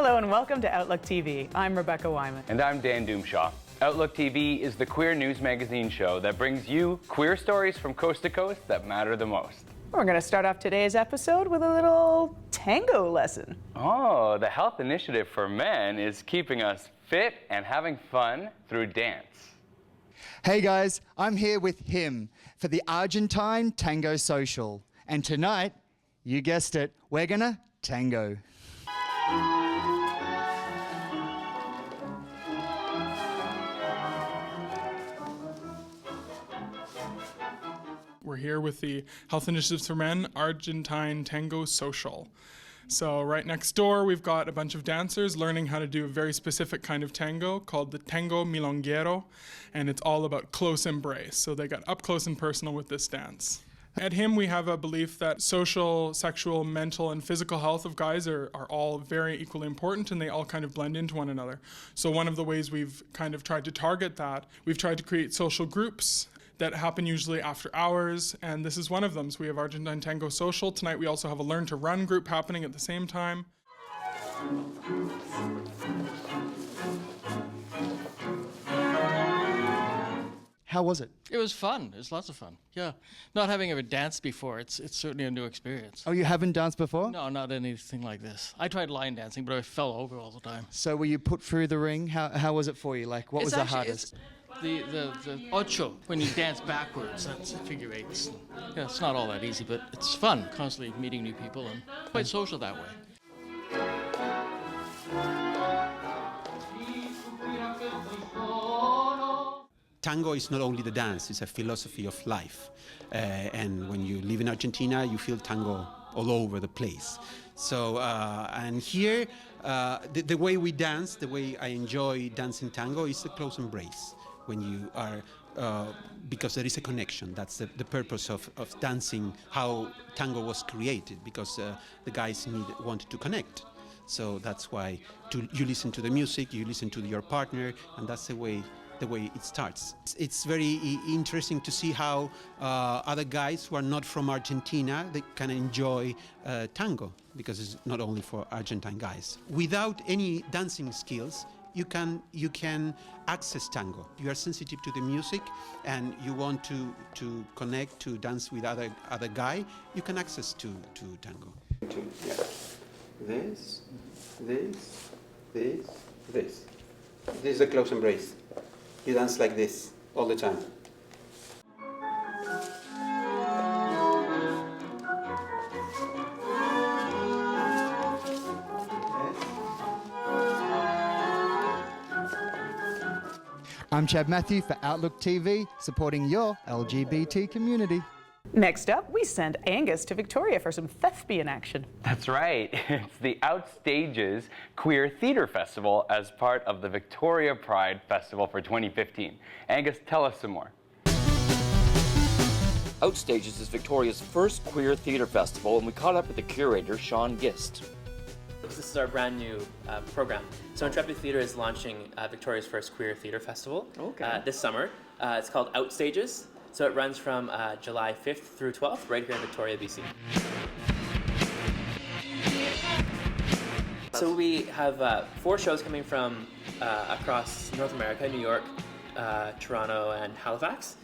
Hello and welcome to Outlook TV. I'm Rebecca Wyman. And I'm Dan Doomshaw. Outlook TV is the queer news magazine show that brings you queer stories from coast to coast that matter the most. We're going to start off today's episode with a little tango lesson. Oh, the health initiative for men is keeping us fit and having fun through dance. Hey guys, I'm here with him for the Argentine Tango Social. And tonight, you guessed it, we're gonna tango. We're here with the Health Initiatives for Men Argentine Tango Social. So right next door, we've got a bunch of dancers learning how to do a very specific kind of tango called the Tango Milonguero, and it's all about close embrace. So they got up close and personal with this dance. At HIM, we have a belief that social, sexual, mental, and physical health of guys are all very equally important, and they all kind of blend into one another. So one of the ways we've kind of tried to target that, we've tried to create social groups that happen usually after hours, and this is one of them. So we have Argentine Tango Social. Tonight we also have a Learn to Run group happening at the same time. How was it? It was fun. It was lots of fun. Yeah. Not having ever danced before, it's certainly a new experience. Oh, you haven't danced before? No, not anything like this. I tried line dancing, but I fell over all the time. So were you put through the ring? How was it for you? Like, what was the hardest? The ocho, when you dance backwards, that's figure eights. Yeah, it's not all that easy, but it's fun, constantly meeting new people and quite social that way. Tango is not only the dance, it's a philosophy of life. And when you live in Argentina, you feel tango all over the place. So, and here, the way we dance, the way I enjoy dancing tango is a close embrace. When you are, because there is a connection. That's the purpose of dancing, how tango was created, because the guys wanted to connect. So that's why you listen to the music, you listen to your partner, and that's the way it starts. It's very interesting to see how other guys who are not from Argentina, they can enjoy tango, because it's not only for Argentine guys. Without any dancing skills, you can access tango. You are sensitive to the music and you want to connect, to dance with other guy, you can access to tango. Yeah. This. This is a close embrace. You dance like this all the time. I'm Chad Matthew for Outlook TV, supporting your LGBT community. Next up, we send Angus to Victoria for some thespian action. That's right. It's the Outstages Queer Theatre Festival as part of the Victoria Pride Festival for 2015. Angus, tell us some more. Outstages is Victoria's first queer theatre festival, and we caught up with the curator, Sean Gist. This is our brand new program. So Intrepid Theatre is launching Victoria's first queer theatre festival this summer. It's called Outstages. So it runs from July 5th through 12th, right here in Victoria, BC. So we have 4 shows coming from across North America, New York, Toronto, and Halifax.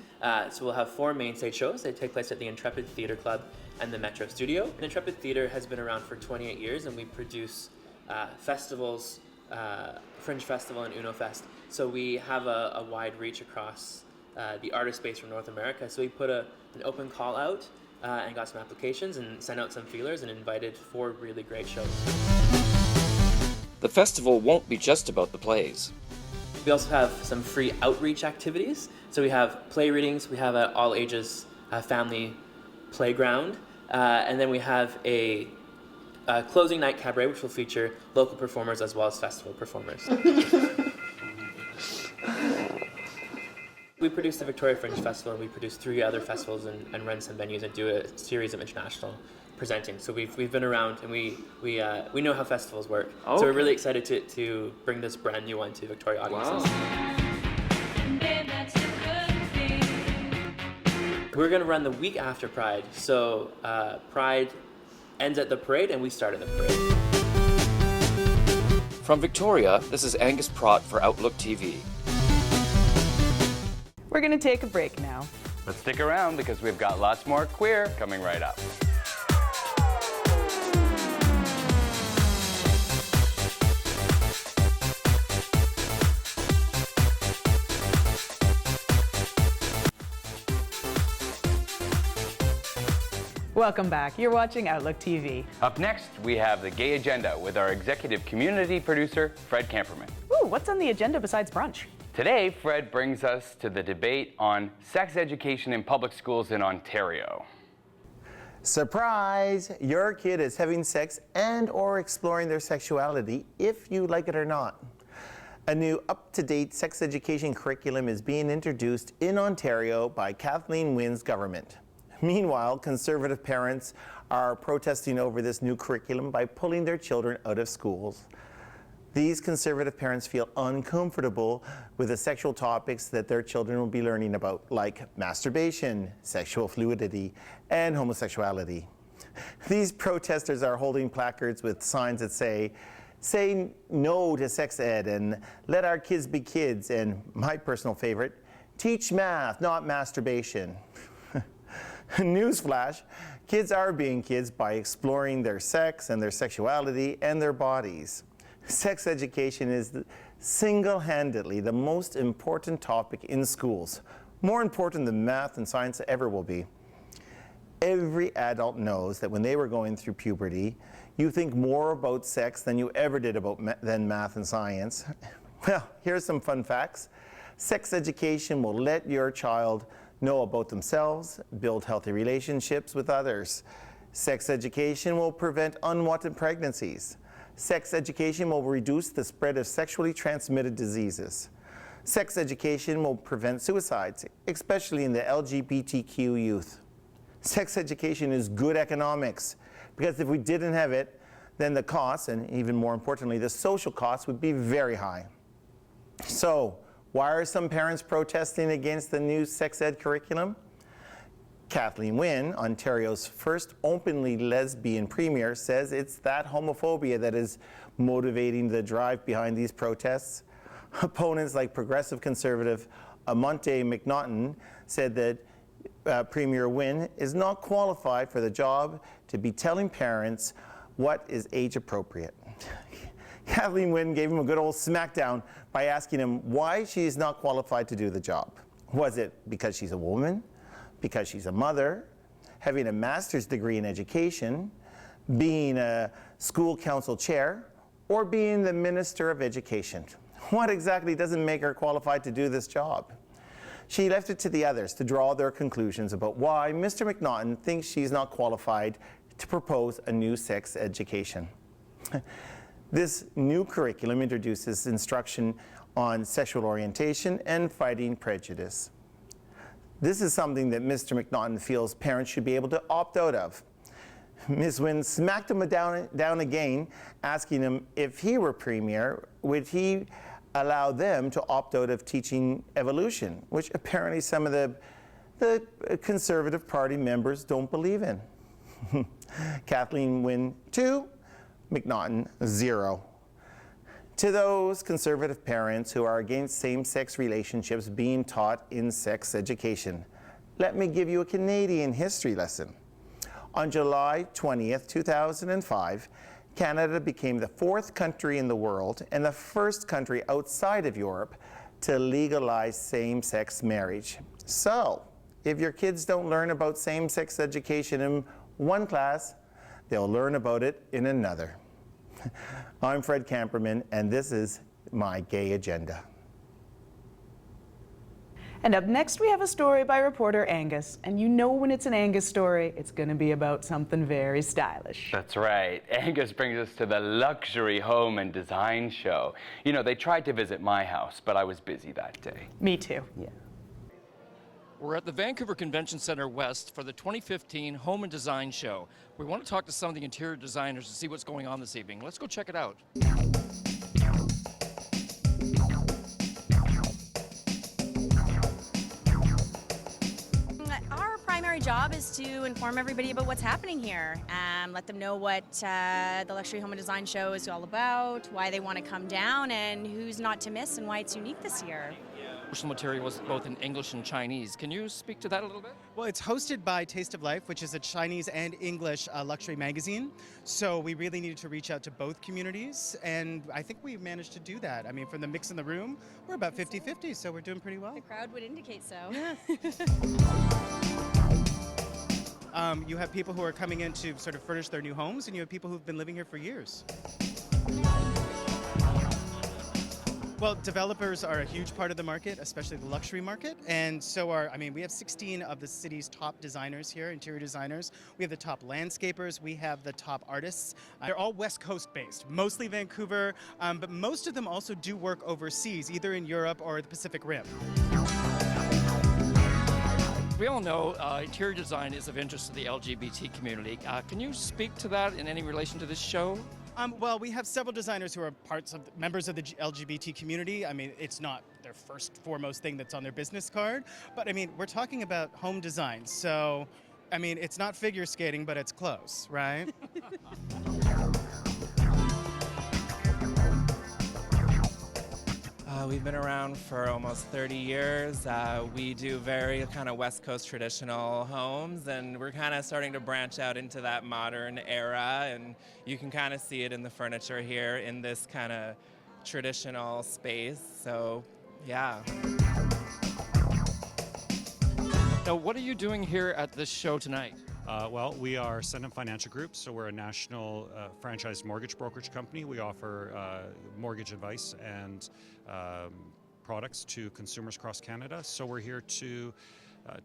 So we'll have 4 main stage shows. They take place at the Intrepid Theatre Club and the Metro Studio. The Intrepid Theatre has been around for 28 years, and we produce festivals, Fringe Festival and Uno Fest. So we have a wide reach across the artist space from North America. So we put an open call out and got some applications and sent out some feelers and invited 4 really great shows. The festival won't be just about the plays. We also have some free outreach activities. So we have play readings, we have an all ages family playground, and then we have a closing night cabaret, which will feature local performers as well as festival performers. We produce the Victoria Fringe Festival, and we produce 3 other festivals and run some venues and do a series of international presenting. So we've been around, and we know how festivals work. Okay. So we're really excited to bring this brand new one to Victoria audiences. Wow. We're going to run the week after Pride. So Pride ends at the parade, and we start at the parade. From Victoria, this is Angus Prott for Outlook TV. We're going to take a break now. But stick around because we've got lots more queer coming right up. Welcome back. You're watching Outlook TV. Up next, we have the Gay Agenda with our executive community producer, Fred Camperman. Ooh, what's on the agenda besides brunch? Today, Fred brings us to the debate on sex education in public schools in Ontario. Surprise! Your kid is having sex and or exploring their sexuality, if you like it or not. A new up-to-date sex education curriculum is being introduced in Ontario by Kathleen Wynne's government. Meanwhile, conservative parents are protesting over this new curriculum by pulling their children out of schools. These conservative parents feel uncomfortable with the sexual topics that their children will be learning about, like masturbation, sexual fluidity, and homosexuality. These protesters are holding placards with signs that say no to sex ed and let our kids be kids, and my personal favorite, teach math, not masturbation. Newsflash, kids are being kids by exploring their sex and their sexuality and their bodies. Sex education is single-handedly the most important topic in schools, more important than math and science ever will be. Every adult knows that when they were going through puberty, you think more about sex than you ever did about than math and science. Well, here's some fun facts. Sex education will let your child know about themselves, build healthy relationships with others. Sex education will prevent unwanted pregnancies. Sex education will reduce the spread of sexually transmitted diseases. Sex education will prevent suicides, especially in the LGBTQ youth. Sex education is good economics, because if we didn't have it, then the costs, and even more importantly, the social costs, would be very high. So, why are some parents protesting against the new sex ed curriculum? Kathleen Wynne, Ontario's first openly lesbian premier, says it's that homophobia that is motivating the drive behind these protests. Opponents like progressive conservative Amonte McNaughton said that Premier Wynne is not qualified for the job to be telling parents what is age appropriate. Kathleen Wynne gave him a good old smackdown by asking him why she is not qualified to do the job. Was it because she's a woman? Because she's a mother? Having a master's degree in education? Being a school council chair? Or being the Minister of Education? What exactly doesn't make her qualified to do this job? She left it to the others to draw their conclusions about why Mr. McNaughton thinks she's not qualified to propose a new sex education. This new curriculum introduces instruction on sexual orientation and fighting prejudice. This is something that Mr. McNaughton feels parents should be able to opt out of. Ms. Wynne smacked him down again, asking him if he were premier, would he allow them to opt out of teaching evolution, which apparently some of the Conservative Party members don't believe in. Kathleen Wynne 2, McNaughton 0. To those conservative parents who are against same-sex relationships being taught in sex education, let me give you a Canadian history lesson. On July 20th, 2005, Canada became the 4th country in the world and the first country outside of Europe to legalize same-sex marriage. So, if your kids don't learn about same-sex education in one class, they'll learn about it in another. I'm Fred Camperman, and this is my Gay Agenda. And up next, we have a story by reporter Angus. And you know when it's an Angus story, it's going to be about something very stylish. That's right. Angus brings us to the Luxury Home and Design Show. You know, they tried to visit my house, but I was busy that day. Me too. Yeah. We're at the Vancouver Convention Center West for the 2015 Home and Design Show. We want to talk to some of the interior designers to see what's going on this evening. Let's go check it out. Our primary primary job is to inform everybody about what's happening here, let them know what the Luxury Home and Design Show is all about, why they want to come down, and who's not to miss and why it's unique this year. Promotional material was both in English and Chinese. Can you speak to that a little bit? Well, it's hosted by Taste of Life, which is a Chinese and English luxury magazine. So we really needed to reach out to both communities, and I think we managed to do that. I mean, from the mix in the room, we're about 50-50, so we're doing pretty well. The crowd would indicate so. You have people who are coming in to sort of furnish their new homes, and you have people who've been living here for years. Well, developers are a huge part of the market, especially the luxury market, and so we have 16 of the city's top designers here, interior designers. We have the top landscapers, we have the top artists. They're all West Coast based, mostly Vancouver, but most of them also do work overseas, either in Europe or the Pacific Rim. We all know interior design is of interest to the LGBT community. Can you speak to that in any relation to this show? Well, we have several designers who are members of the LGBT community. I mean, it's not their foremost thing that's on their business card, but I mean, we're talking about home design. So, I mean, it's not figure skating, but it's close, right? We've been around for almost 30 years. We do very kind of West Coast traditional homes, and we're kind of starting to branch out into that modern era, and you can kind of see it in the furniture here in this kind of traditional space, so yeah. Now, what are you doing here at this show tonight? Well, we are Ascendant Financial Group, so we're a national franchised mortgage brokerage company. We offer mortgage advice and products to consumers across Canada. So we're here to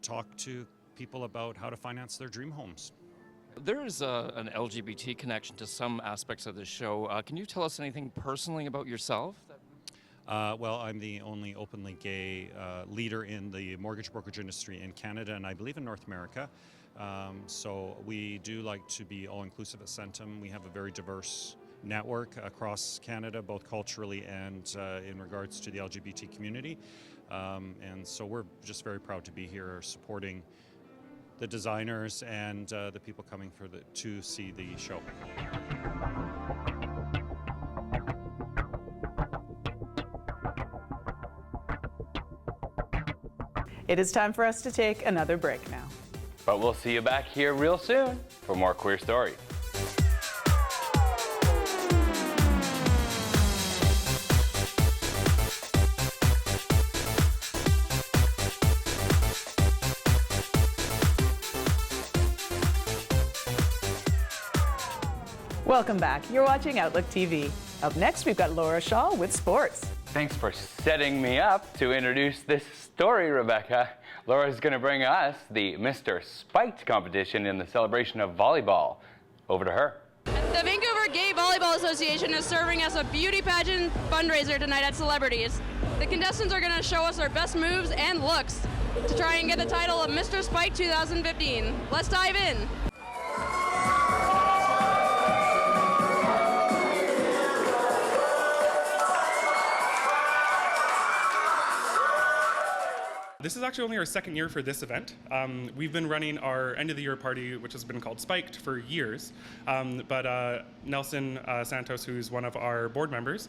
talk to people about how to finance their dream homes. There is an LGBT connection to some aspects of this show. Can you tell us anything personally about yourself? Well, I'm the only openly gay leader in the mortgage brokerage industry in Canada, and I believe in North America. So we do like to be all-inclusive at Centum. We have a very diverse network across Canada, both culturally and in regards to the LGBT community. And so we're just very proud to be here supporting the designers and the people coming to see the show. It is time for us to take another break now. But we'll see you back here real soon for more queer stories. Welcome back. You're watching Outlook TV. Up next, we've got Laura Shaw with sports. Thanks for setting me up to introduce this story, Rebecca. Laura's going to bring us the Mr. Spiked competition in the celebration of volleyball. Over to her. The Vancouver Gay Volleyball Association is serving as a beauty pageant fundraiser tonight at Celebrities. The contestants are going to show us their best moves and looks to try and get the title of Mr. Spiked 2015. Let's dive in. This is actually only our second year for this event. We've been running our end of the year party, which has been called Spiked, for years. But Nelson Santos, who's one of our board members,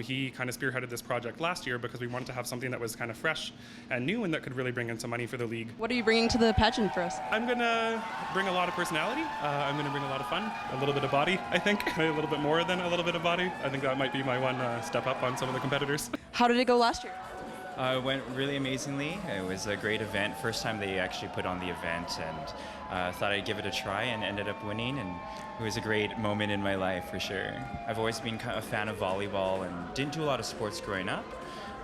he kind of spearheaded this project last year because we wanted to have something that was kind of fresh and new and that could really bring in some money for the league. What are you bringing to the pageant for us? I'm going to bring a lot of personality. I'm going to bring a lot of fun, a little bit of body, I think. A little bit more than a little bit of body. I think that might be my one step up on some of the competitors. How did it go last year? It went really amazingly. It was a great event. First time they actually put on the event, and thought I'd give it a try and ended up winning, and it was a great moment in my life for sure. I've always been a fan of volleyball and didn't do a lot of sports growing up,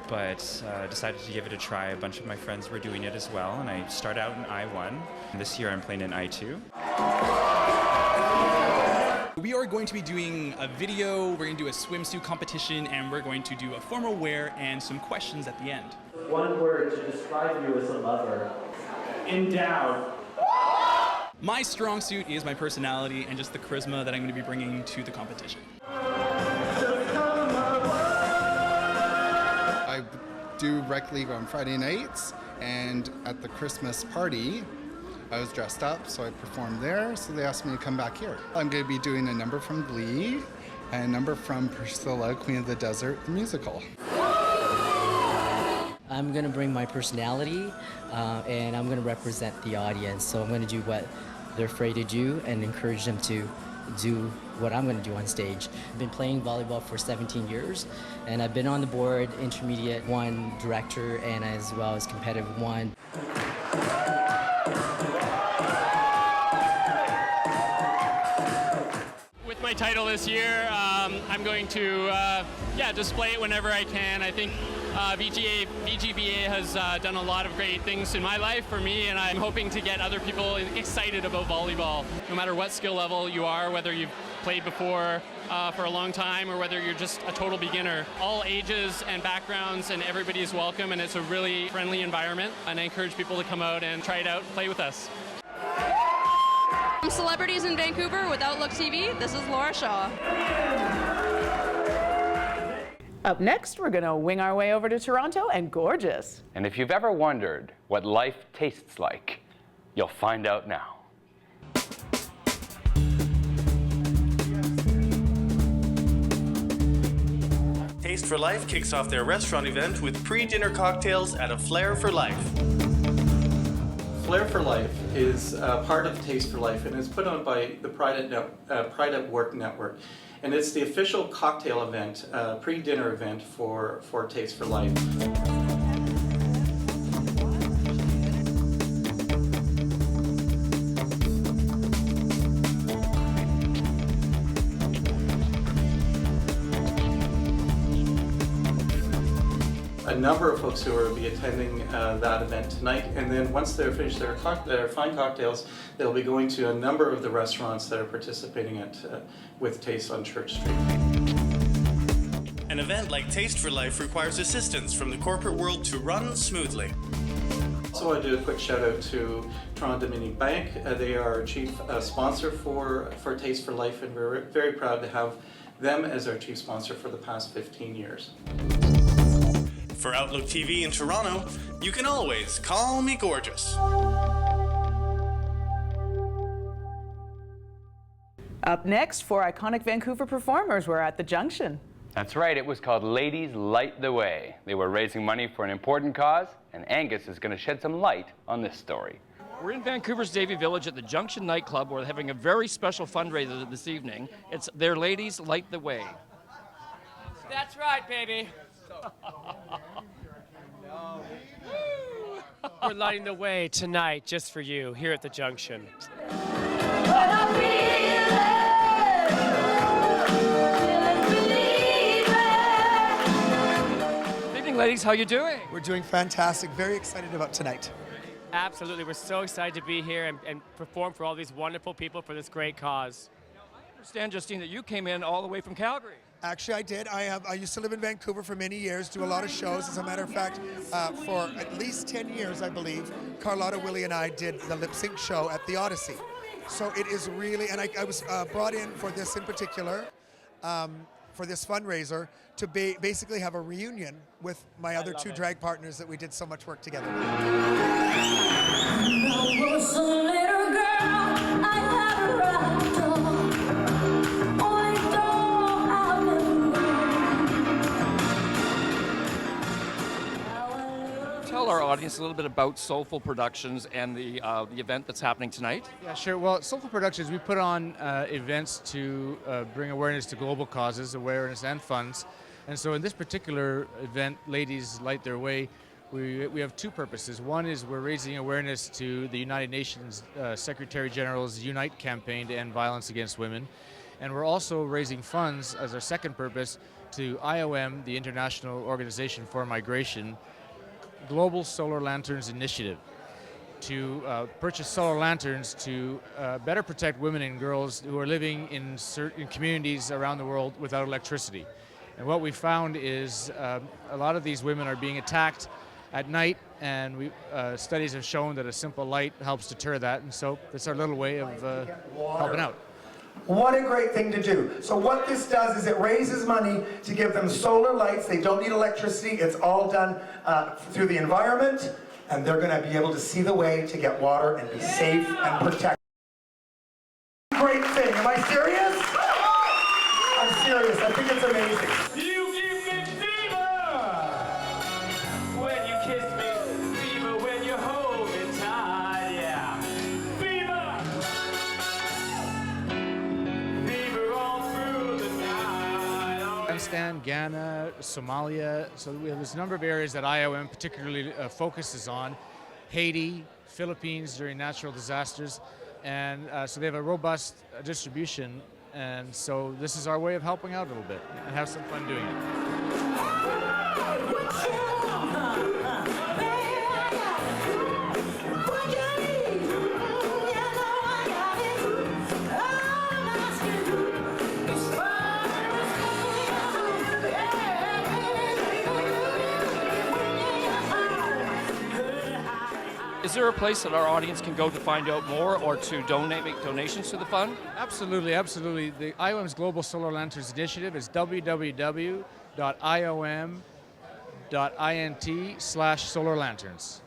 but decided to give it a try. A bunch of my friends were doing it as well, and I started out in I1. And this year I'm playing in I2. We are going to be doing a video, we're going to do a swimsuit competition, and we're going to do a formal wear and some questions at the end. One word to describe you as a lover. Endowed. My strong suit is my personality and just the charisma that I'm going to be bringing to the competition. I do rec league on Friday nights, and at the Christmas party, I was dressed up, so I performed there, so they asked me to come back here. I'm going to be doing a number from Glee and a number from Priscilla, Queen of the Desert, the musical. I'm going to bring my personality and I'm going to represent the audience. So I'm going to do what they're afraid to do and encourage them to do what I'm going to do on stage. I've been playing volleyball for 17 years and I've been on the board, intermediate 1 director and as well as competitive 1. With my title this year, I'm going to display it whenever I can. I think VGBA has done a lot of great things in my life for me, and I'm hoping to get other people excited about volleyball. No matter what skill level you are, whether you've played before for a long time or whether you're just a total beginner, all ages and backgrounds and everybody is welcome, and it's a really friendly environment, and I encourage people to come out and try it out, play with us. From Celebrities in Vancouver with Outlook TV, this is Laura Shaw. Up next, we're going to wing our way over to Toronto and gorgeous. And if you've ever wondered what life tastes like, you'll find out now. Taste for Life kicks off their restaurant event with pre-dinner cocktails at a Flair for Life. Flair for Life is part of Taste for Life and is put on by the Pride at Work Network. And it's the official cocktail event, pre-dinner event for Taste for Life. A number of folks who will be attending that event tonight, and then once they're finished their fine cocktails, they'll be going to a number of the restaurants that are participating with Taste on Church Street. An event like Taste for Life requires assistance from the corporate world to run smoothly. Also, I do a quick shout out to Toronto Dominion Bank. They are our chief sponsor for Taste for Life, and we're very proud to have them as our chief sponsor for the past 15 years. For Outlook TV in Toronto, you can always call me gorgeous. Up next, 4 iconic Vancouver performers were at the Junction. That's right, it was called Ladies Light the Way. They were raising money for an important cause, and Angus is going to shed some light on this story. We're in Vancouver's Davie Village at the Junction nightclub. We're having a very special fundraiser this evening. It's their Ladies Light the Way. That's right, baby. We're lighting the way tonight just for you here at the Junction. Good evening, ladies. How you doing? We're doing fantastic. Very excited about tonight. Absolutely. We're so excited to be here and perform for all these wonderful people for this great cause. I understand, Justine, that you came in all the way from Calgary. Actually, I did. I used to live in Vancouver for many years, do a lot of shows. As a matter of fact, for at least 10 years, I believe, Carlotta, Willie, and I did the lip sync show at the Odyssey. So it is really, and I was brought in for this in particular, for this fundraiser, to basically have a reunion with my other 2 drag partners that we did so much work together. Tell our audience a little bit about Soulful Productions and the event that's happening tonight. Yeah, sure. Well, Soulful Productions, we put on events to bring awareness to global causes, awareness and funds. And so in this particular event, Ladies Light Their Way, we have 2 purposes. One is we're raising awareness to the United Nations Secretary General's Unite campaign to end violence against women. And we're also raising funds as our second purpose to IOM, the International Organization for Migration, Global Solar Lanterns Initiative, to purchase solar lanterns to better protect women and girls who are living in certain communities around the world without electricity. And what we found is a lot of these women are being attacked at night, and studies have shown that a simple light helps deter that, and so that's our little way of helping out. What a great thing to do. So what this does is it raises money to give them solar lights. They don't need electricity. It's all done through the environment. and they're going to be able to see the way to get water and be safe and protected. Great thing. Am I serious? I'm serious. I think it's amazing. You give me fever when you kiss me, fever when you hold me tight, yeah. Fever, fever all through the night. Afghanistan, Ghana, Somalia. So there's a number of areas that IOM particularly focuses on. Haiti, Philippines during natural disasters. And so they have a robust distribution. And so this is our way of helping out a little bit and have some fun doing it. Is there a place that our audience can go to find out more or to make donations to the fund? Absolutely, absolutely. The IOM's Global Solar Lanterns Initiative is www.iom.int/solarlanterns.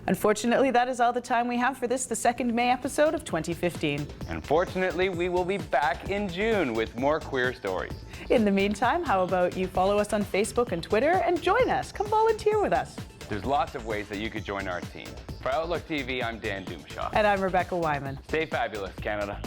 Unfortunately, that is all the time we have for this, the 2nd May episode of 2015. Unfortunately, we will be back in June with more queer stories. In the meantime, how about you follow us on Facebook and Twitter and join us? Come volunteer with us. There's lots of ways that you could join our team. For Outlook TV, I'm Dan Dumashaw. And I'm Rebecca Wyman. Stay fabulous, Canada.